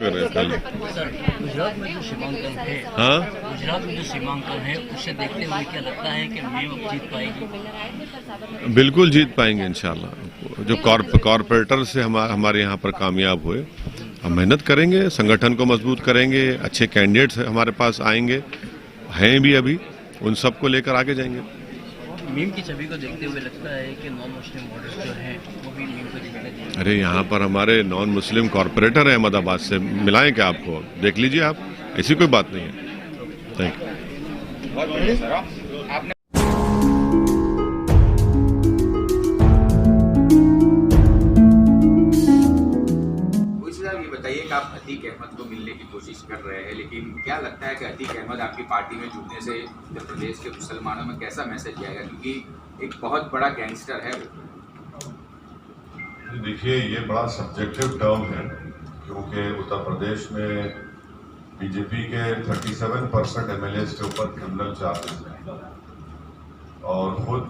गुजरात में जो सीमांकन है, हाँ, गुजरात में जो सीमांकन है उससे देखते हुए क्या लगता है कि मीम जीत पाएगी? बिल्कुल जीत पाएंगे इंशाल्लाह। जो कॉरपोरेटर से हमारे यहाँ पर कामयाब हुए, हम मेहनत करेंगे, संगठन को मजबूत करेंगे, अच्छे कैंडिडेट्स हमारे पास आएंगे, हैं भी अभी, उन सबको लेकर आगे जाएंगे। मीम की छवि को देखते हुए लगता है कि नॉन मुस्लिम वोटर्स जो हैं वो भी मीम को जीतने देंगे। अरे यहाँ पर हमारे नॉन मुस्लिम कॉरपोरेटर है अहमदाबाद से, मिलाएं क्या आपको? देख लीजिए आप, ऐसी कोई बात नहीं है। Thank you. बताइए कि आप अतीक अहमद को मिलने की कोशिश कर रहे हैं, लेकिन क्या लगता है कि अतीक अहमद आपकी पार्टी में जुड़ने से उत्तर प्रदेश के मुसलमानों में कैसा मैसेज जाएगा, क्योंकि एक बहुत बड़ा गैंगस्टर है वो? देखिए, ये बड़ा सब्जेक्टिव टर्म है, क्योंकि उत्तर प्रदेश में बीजेपी के 37% एमएलएस के ऊपर क्रिमिनल चार्जेस हैं और खुद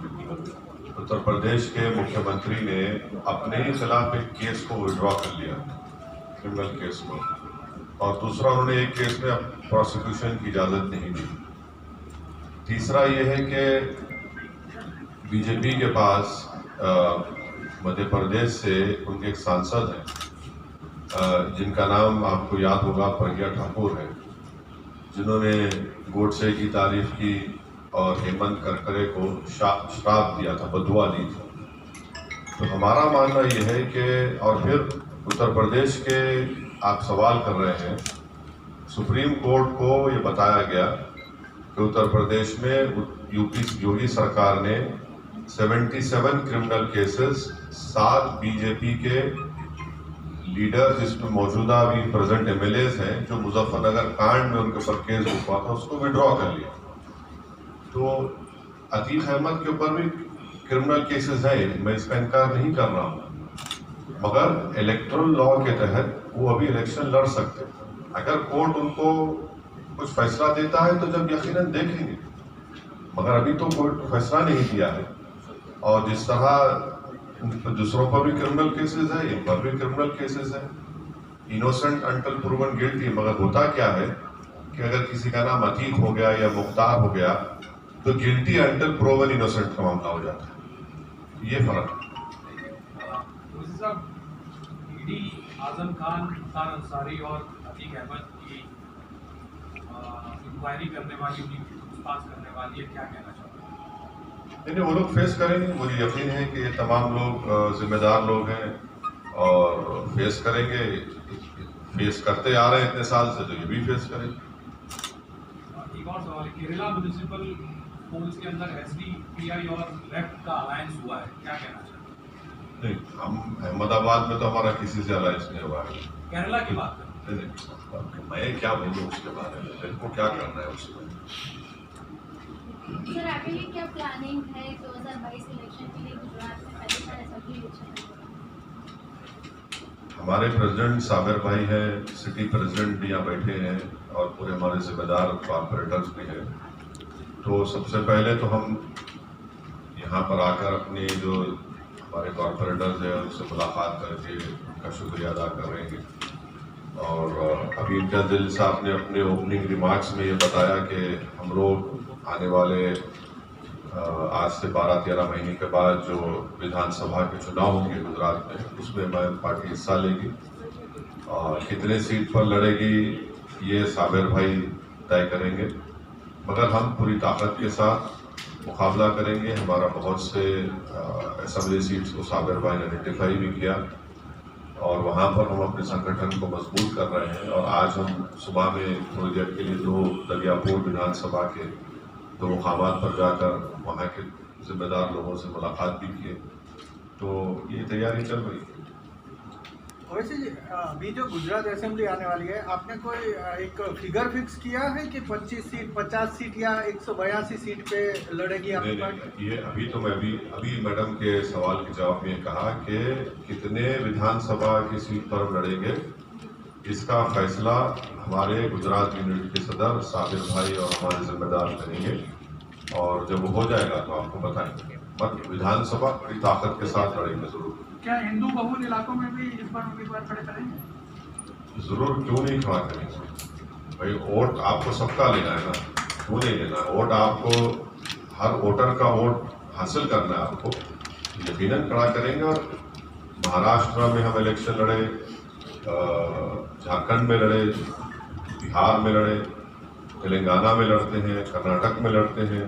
उत्तर प्रदेश के मुख्यमंत्री ने अपने ही खिलाफ एक केस को विड्रॉ कर लिया, क्रिमिनल केस को, और दूसरा उन्होंने एक केस में प्रोसिक्यूशन की इजाज़त नहीं दी। तीसरा ये है कि बीजेपी के पास मध्य प्रदेश से उनके एक सांसद हैं जिनका नाम आपको याद होगा, प्रज्ञा ठाकुर है, जिन्होंने गोडसे की तारीफ की और हेमंत करकरे को श्राप दिया था, बदुआ दी थी। तो हमारा मानना यह है कि, और फिर उत्तर प्रदेश के आप सवाल कर रहे हैं, सुप्रीम कोर्ट को ये बताया गया कि उत्तर प्रदेश में यूपी योगी सरकार ने 77 क्रिमिनल केसेस 7 बीजेपी के लीडर, जिसमें मौजूदा अभी प्रेजेंट एमएलएस हैं, जो मुजफ्फरनगर कांड में उनके ऊपर केस हुआ था, उसको विड्रॉ कर लिया। तो अतीक अहमद के ऊपर भी क्रिमिनल केसेस हैं, मैं इसका इनकार नहीं कर रहा हूँ, मगर इलेक्टोरल लॉ के तहत वो अभी इलेक्शन लड़ सकते हैं। अगर कोर्ट उनको कुछ फैसला देता है तो जब यकीनन देखेंगे, मगर अभी तो कोर्ट फैसला नहीं दिया है। और जिस तरह दूसरों पर भी क्रिमिनल केसेस है, इन पर भी क्रिमिनल केसेस है, इनोसेंट अंटिल प्रूवन गिल्टी। मगर होता क्या है कि अगर किसी का नाम अतीक हो गया या मुख्तार हो गया तो गिल्टी अंटिल प्रूवन इनोसेंट का मामला हो जाता है। ये फर्क है। ईडी आजम खान, मुख्तार अंसारी और अतीक अहमद की इंक्वायरी करने वाली, उन्हीं की पूछताछ करने वाली है, क्या कहना चाहते हैं? नहीं, वो लोग फेस करेंगे, मुझे यकीन है कि ये तमाम लोग जिम्मेदार लोग हैं और फेस करेंगे, फेस करते आ रहे हैं इतने साल से, तो ये भी फेस करेंगे। एक और सवाल, केरला म्युनिसिपल पोल्स के अंदर एसडीपीआई और लेफ्ट का अलायंस हुआ है, क्या कहना चाहते हैं? नहीं, हम अहमदाबाद में तो हमारा किसी से अलायंस नहीं हुआ है। केरला की बात करें। नहीं, मैं क्या बोलूँ उसके बारे में, इनको क्या करना है उसमें। सर, आगे क्या प्लानिंग है 2022 इलेक्शन के लिए गुजरात में? पहली बार असेंबली इलेक्शन हमारे प्रेसिडेंट साबिर भाई हैं, सिटी प्रेसिडेंट यहाँ बैठे हैं और पूरे हमारे जिम्मेदार कॉर्पोरेटर्स भी हैं। तो सबसे पहले तो हम यहाँ पर आकर अपने जो हमारे कॉर्पोरेटर्स हैं उनसे मुलाकात करके उनका शुक्रिया अदा करेंगे। और अभी इंटरदिल साहब ने अपने ओपनिंग रिमार्क्स में ये बताया कि हम लोग आने वाले आज से 12-13 महीने के बाद जो विधानसभा के चुनाव होंगे गुजरात में, उसमें हमारी पार्टी हिस्सा लेगी और कितने सीट पर लड़ेगी ये साबिर भाई तय करेंगे, मगर हम पूरी ताकत के साथ मुकाबला करेंगे। हमारा बहुत से असेंबली सीट्स को साबिर भाई ने आइडेंटिफाई भी किया और वहाँ पर हम अपने संगठन को मजबूत कर रहे हैं। और आज हम सुबह में थोड़ी देर के लिए 2 दरियापुर विधानसभा के 2 मुकामात पर जाकर वहाँ के जिम्मेदार लोगों से मुलाकात भी किए। तो ये तैयारी चल रही है। वैसे अभी जो गुजरात असेंबली आने वाली है, आपने कोई एक फिगर फिक्स किया है कि 25 सीट, 50 सीट या 182 सीट पे लड़ेगी आपकी पार्टी? ये अभी तो मैं अभी मैडम के सवाल के जवाब में कहा कि कितने विधानसभा की सीट पर लड़ेंगे, इसका फैसला हमारे गुजरात यूनिट के सदर साबिर भाई और हमारे जिम्मेदार करेंगे और जब वो हो जाएगा तो आपको बताएंगे। मत विधानसभा बड़ी ताकत के साथ लड़ेंगे जरूर। क्या हिंदू बहुल इलाकों में भी इस बार उम्मीदवार खड़े करेंगे? जरूर क्यों नहीं खड़ा करेंगे भाई। वोट आपको सबका लेना है ना, क्यों नहीं लेना? वोट आपको, हर वोटर का वोट हासिल करना है आपको, यकीनन खड़ा करेंगे। और महाराष्ट्र में हम इलेक्शन लड़े, झारखंड में लड़े, बिहार में लड़े, तेलंगाना में लड़ते हैं, कर्नाटक में लड़ते हैं,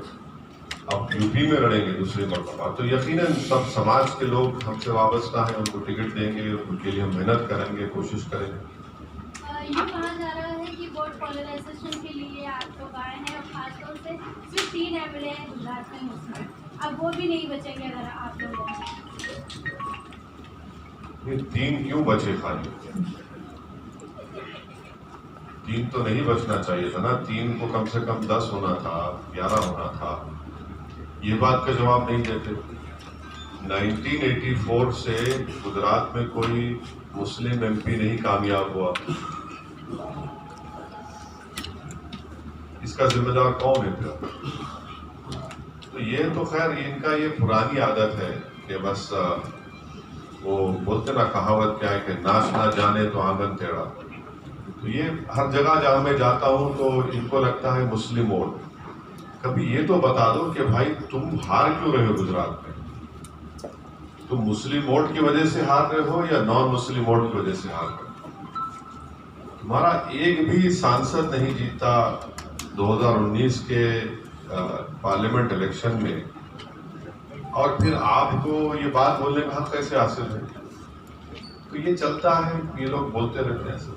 अब यूपी में लड़ेंगे दूसरी मरतबा। तो यकीनन सब समाज के लोग हमसे वाबस्ता हैं, उनको टिकट देंगे, उनके लिए हम मेहनत करेंगे, कोशिश करेंगे। ये कहा जा रहा है कि वोट पोलराइजेशन के लिए आप लोग आए हैं और खासतौर से सिर्फ 3 एमएलए हैं गुजरात में मुस्लिम, अब वो भी नहीं बचेंगे अगर आप लोग ये 3 क्यों बचे खाली? 3 तो नहीं बचना चाहिए था ना, 3 को कम से कम 10 होना था, 11 होना था। ये बात का जवाब नहीं देते। 1984 से गुजरात में कोई मुस्लिम एमपी नहीं कामयाब हुआ। इसका जिम्मेदार कौन है फिर? तो ये तो खैर इनका ये पुरानी आदत है कि बस वो बोलते ना, कहावत क्या है कि नाच ना जाने तो आंगन टेढ़ा। तो ये हर जगह जहां मैं जाता हूं तो इनको लगता है मुस्लिम वोट। कभी ये तो बता दो कि भाई तुम हार क्यों रहे हो गुजरात में? तुम मुस्लिम वोट की वजह से हार रहे हो या नॉन मुस्लिम वोट की वजह से हार रहे हो? तुम्हारा एक भी सांसद नहीं जीता 2019 के पार्लियामेंट इलेक्शन में, और फिर आपको ये बात बोलने का हक कैसे हासिल है? तो ये चलता है, ये लोग बोलते रहते हैं ऐसे।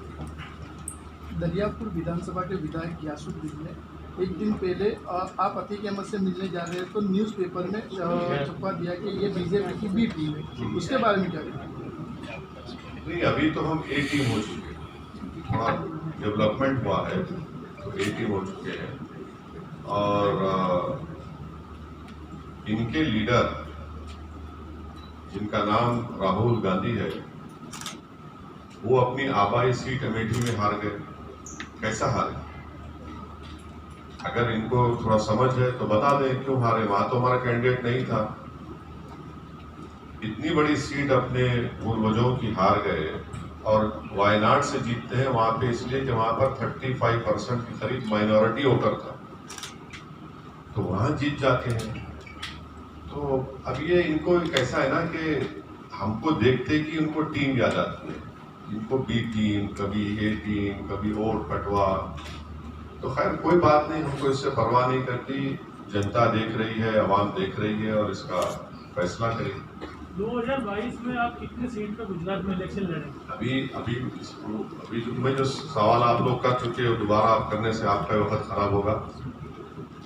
दरियापुर विधानसभा के विधायक यासुद्दीन ने एक दिन पहले आप अतीक अहमद से मिलने जा रहे हैं तो न्यूज़पेपर में छपवा दिया कि ये बीजेपी की बी टीम है, उसके बारे में क्या कहेंगे? नहीं, अभी तो हम ए टीम हो चुके हैं, थोड़ा डेवलपमेंट हुआ है तो ए टीम हो चुके हैं। और इनके लीडर जिनका नाम राहुल गांधी है, वो अपनी आबाई सीट अमेठी में हार गए। कैसा हारे? अगर इनको थोड़ा समझ है तो बता दें क्यों हारे। वहां तो हमारा कैंडिडेट नहीं था। इतनी बड़ी सीट अपने पूर्वजों की हार गए और वायनाड से जीतते हैं वहां पे, इसलिए कि वहां पर 35% के करीब माइनॉरिटी वोटर था, तो वहां जीत जाते हैं। तो अब ये इनको कैसा है ना कि हमको देखते कि उनको टीम याद आती है, इनको बी टीम, कभी ए टीम, कभी वोट बंटवा। तो खैर कोई बात नहीं, हमको इससे परवाह नहीं करती। जनता देख रही है, आवाम देख रही है और इसका फैसला करेगी। 2022 में आप कितने सीट पे गुजरात में इलेक्शन लड़ेंगे? अभी में जो सवाल आप लोग कर चुके हो, दोबारा आप करने से आपका वक्त खराब होगा।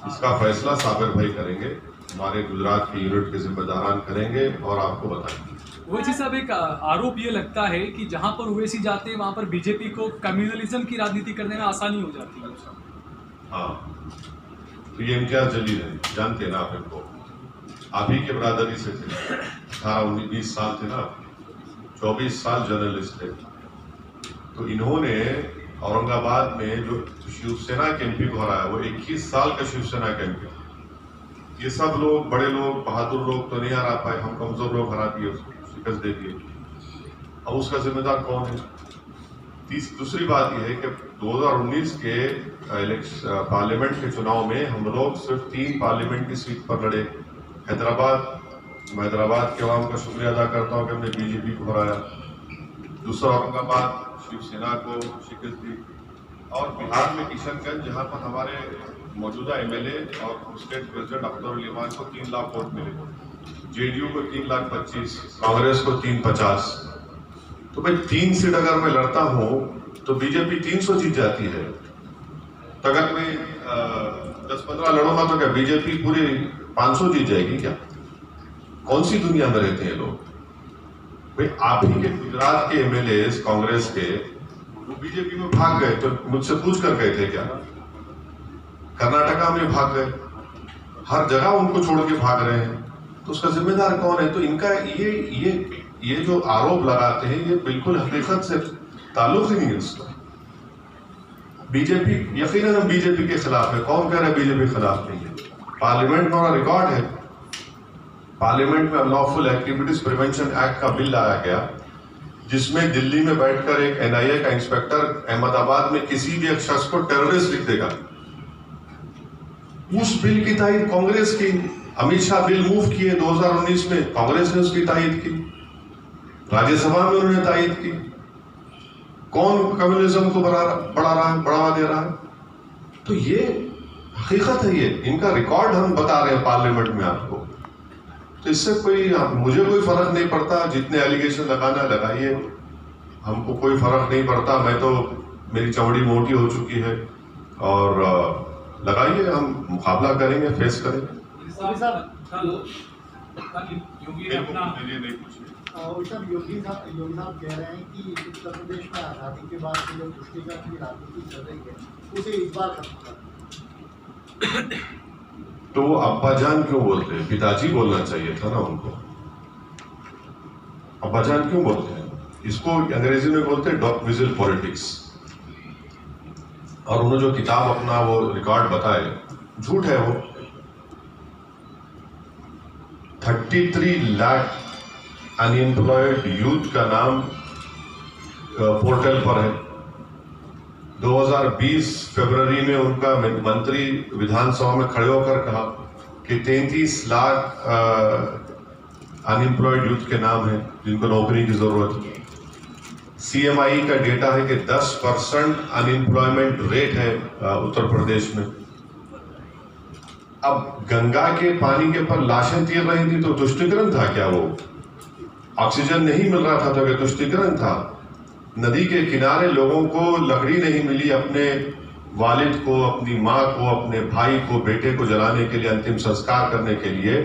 इसका फैसला साबिर भाई करेंगे, हमारे गुजरात के यूनिट के जिम्मेदारान करेंगे और आपको बताएंगे। ओवैसी साहब, एक आरोप ये लगता है कि जहां पर ओवैसी जाते हैं वहां पर बीजेपी को कम्युनलिज्म की राजनीति करने में आसानी हो जाती है। हाँ, तो ये इम्तियाज जलील है, जानते हैं ना आप इनको, आप ही के बरादरी से थे, 18-19-20 साल थे ना, 24 साल जर्नलिस्ट थे। तो इन्होंने औरंगाबाद में जो शिवसेना के एमपी को हराया, वो 21 साल का शिवसेना के एमपी। ये सब लोग, बड़े लोग, बहादुर लोग तो नहीं हरा पाए, हम कमजोर लोग हरा दिए, शिकस्त दे दिए। अब उसका जिम्मेदार कौन है? दूसरी बात यह है कि 2019 के पार्लियामेंट के चुनाव में हम लोग सिर्फ 3 पार्लियामेंट की सीट पर लड़े। मैं हैदराबाद के अवाम का शुक्रिया अदा करता हूँ कि हमने बीजेपी को हराया। दूसरा औरंगाबाद शिवसेना को शिकस्त दी, और बिहार में किशनगंज, जहाँ पर हमारे मौजूदा एमएलए और स्टेट प्रेसिडेंट अख्तर अली खान को 3 लाख वोट मिले, जेडीयू को 3,25,000, कांग्रेस को 350। तो भाई 3 सीट अगर मैं लड़ता हूँ तो बीजेपी 300 जीत जाती है। तो अगर मैं 10-15 लड़ूंगा तो क्या बीजेपी पूरी 500 जीत जाएगी क्या? कौन सी दुनिया में रहते हैं लोग? भाई आप ही के गुजरात के एमएलए कांग्रेस के, वो बीजेपी में भाग गए, तो मुझसे पूछ कर गए थे क्या? कर्नाटका में भाग गए, हर जगह उनको छोड़ के भाग रहे हैं, तो उसका जिम्मेदार कौन है? तो इनका ये जो आरोप लगाते हैं, ये बिल्कुल हकीकत से ताल्लुक ही नहीं है उसका। बीजेपी, यकीनन हम बीजेपी के खिलाफ है। कौन कह रहा है बीजेपी के खिलाफ नहीं है? पार्लियामेंट में हमारा रिकॉर्ड है, पार्लियामेंट में अनलॉफुल एक्टिविटीज प्रिवेंशन एक्ट का बिल लाया गया, जिसमें दिल्ली में बैठकर एक एनआईए का इंस्पेक्टर अहमदाबाद में किसी भी एक शख्स को टेररिस्ट लिख देगा। उस बिल की तायद कांग्रेस की, अमित शाह बिल मूव किए 2019 में, कांग्रेस ने उसकी तायद की, राज्यसभा में उन्होंने तायद की। कौन कम्युनिज्म को बढ़ावा दे रहा है? तो ये हकीकत है, ये इनका रिकॉर्ड हम बता रहे हैं पार्लियामेंट में आपको। तो इससे मुझे कोई फर्क नहीं पड़ता, जितने एलिगेशन लगाना लगाइए, हमको कोई फर्क नहीं पड़ता। मैं तो, मेरी चमड़ी मोटी हो चुकी है और लगाइए, हम मुकाबला करेंगे, फेस करेंगे। योगी साहब कह रहे हैं कि उत्तर प्रदेश में आज़ादी के बाद जो तुष्टिकरण की राजनीति चल रही है उसे इस बार खत्म करना। तो वो अब्बाजान क्यों बोलते हैं? पिताजी बोलना चाहिए था ना उनको। अब्बाजान क्यों बोलते हैं? इसको अंग्रेजी में बोलते हैं डॉग विजिल पॉलिटिक्स। और उन्होंने जो किताब अपना वो रिकॉर्ड बताए, झूठ है वो। 33 लाख अनएम्प्लॉयड यूथ का नाम पोर्टल पर है। 2020 फरवरी में उनका मंत्री विधानसभा में खड़े होकर कहा कि 33 लाख अनएम्प्लॉयड यूथ के नाम हैं जिनको नौकरी की जरूरत है। CMI का डेटा है कि 10% अनएम्प्लॉयमेंट रेट है उत्तर प्रदेश में। अब गंगा के पानी के ऊपर लाशें तीर रही थी तो तुष्टिकरण था क्या? वो ऑक्सीजन नहीं मिल रहा था तो क्या तुष्टिकरण था? नदी के किनारे लोगों को लकड़ी नहीं मिली अपने वालिद को, अपनी माँ को, अपने भाई को, बेटे को जलाने के लिए, अंतिम संस्कार करने के लिए,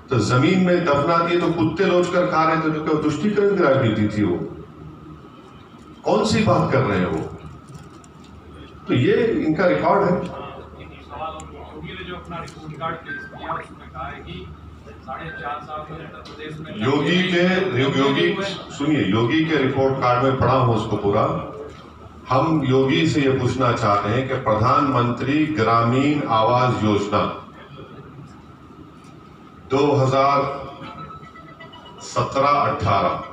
तो जमीन में दफना दिए तो कुत्ते लोच कर खा रहे थे। तो क्या तुष्टिकरण की राजनीति थी वो? कौन सी बात कर रहे हैं वो? तो ये इनका रिकॉर्ड है। योगी ने जो अपना रिपोर्ट कार्ड पेश किया उसमें कहा है कि 4.5 साल में उत्तर प्रदेश में योगी के रिपोर्ट कार्ड में पढ़ा हूं उसको पूरा। हम योगी से ये पूछना चाहते हैं कि प्रधानमंत्री ग्रामीण आवास योजना 2017-18,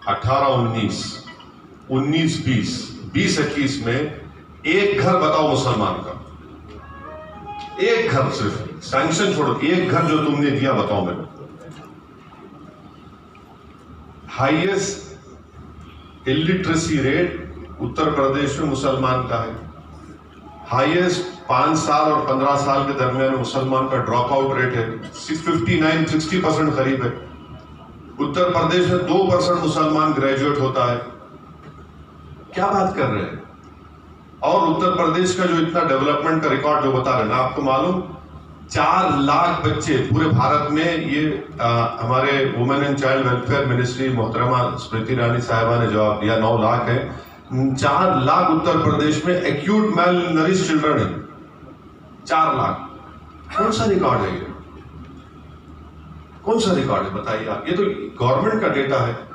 18-19, 19-20, 20-21 में एक घर बताओ मुसलमान का, एक घर, सिर्फ सैंक्शन छोड़ो, एक घर जो तुमने दिया बताओ मेरे। Highest illiteracy rate Uttar Pradesh में मुसलमान का है। हाईएस्ट 5 साल और 15 साल के दरमियान मुसलमान का ड्रॉप आउट रेट है 59-60% करीब है। उत्तर प्रदेश में 2% मुसलमान ग्रेजुएट होता है। क्या बात कर रहे हैं? और उत्तर प्रदेश का जो इतना डेवलपमेंट का रिकॉर्ड जो बता रहे हैं ना, आपको मालूम 4 लाख बच्चे पूरे भारत में, ये हमारे women and child welfare ministry मोहतरमा स्मृति ईरानी साहिबा ने जवाब दिया, 9 लाख है। 4 लाख उत्तर प्रदेश में एक्यूट मेल नरिश चिल्ड्रन है, 4 लाख। कौन सा रिकॉर्ड है ये? कौन सा रिकॉर्ड है बताइए आप? ये तो गवर्नमेंट का डेटा है।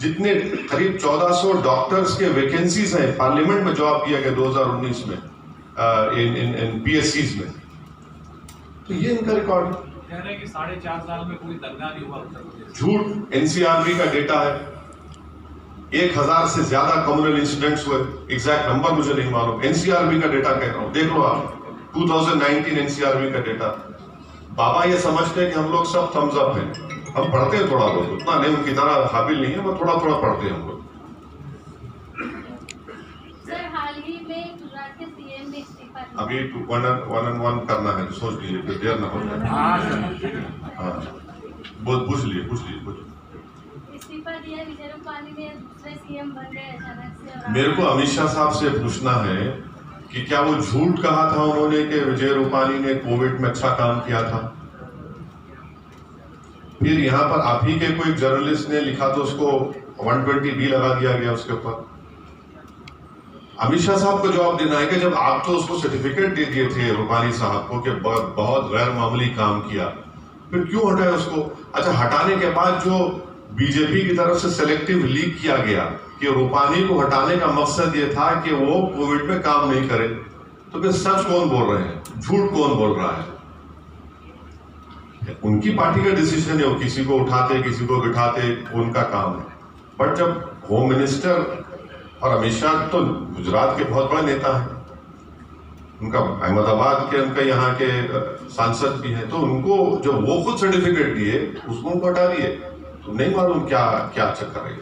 जितने करीब 1400 डॉक्टर्स के वैकेंसीज हैं, पार्लियामेंट में जवाब दिया गया 2019 में इन PSCs में। तो ये इनका रिकॉर्ड कह रहे हैं कि 4.5 साल में कोई दंगा नहीं हुआ उत्तर प्रदेश। झूठ। NCRB का डेटा है, 1000 से ज्यादा कम्युनल इंसिडेंट्स हुए। एग्जैक्ट नंबर मुझे नहीं मालूम, NCRB का डेटा कह रहा हूं, देख लो आप, 2019 NCRB का डेटा। बाबा ये समझते हैं कि हम लोग सब थम्स अप हैं, हम पढ़ते हैं थोड़ा बहुत, उतना नहीं, उनकी तरह काबिल नहीं है, मगर थोड़ा थोड़ा पढ़ते हैं हम लोग। सर, हाल ही में गुजरात के CM ने इस्तीफा दिया। अभी 1-on-1 करना है तो सोच लीजिए, फिर देर ना हो जाए। हाँ, पूछ लीजिए। इस्तीफा दिया, विजय रूपाणी ने दूसरे CM बन गए अचानक से। और मेरे को अमित शाह साहब से पूछना है कि क्या वो झूठ कहा था उन्होंने कि विजय रूपाणी ने कोविड में अच्छा काम किया था? फिर यहाँ पर आप ही के कोई जर्नलिस्ट ने लिखा तो उसको 120B लगा दिया गया उसके ऊपर। अमित शाह साहब को जवाब देना है कि जब आप तो उसको सर्टिफिकेट दे दिए थे रूपाणी साहब को कि बहुत गैर मामूली काम किया, फिर क्यों हटाया उसको? अच्छा, हटाने के बाद जो बीजेपी की तरफ से सेलेक्टिव लीक किया गया कि रूपाणी को हटाने का मकसद ये था कि वो कोविड में काम नहीं करे, तो फिर सच कौन बोल रहे हैं, झूठ कौन बोल रहा है? उनकी पार्टी का डिसीजन है, वो किसी को उठाते किसी को बिठाते, उनका काम है। बट जब होम मिनिस्टर और अमित शाह तो गुजरात के बहुत बड़े नेता हैं, उनका अहमदाबाद के उनका यहाँ के सांसद भी हैं, तो उनको जो वो खुद सर्टिफिकेट दिए उसको उनको हटा दिए, तो नहीं मालूम क्या क्या चक्कर है।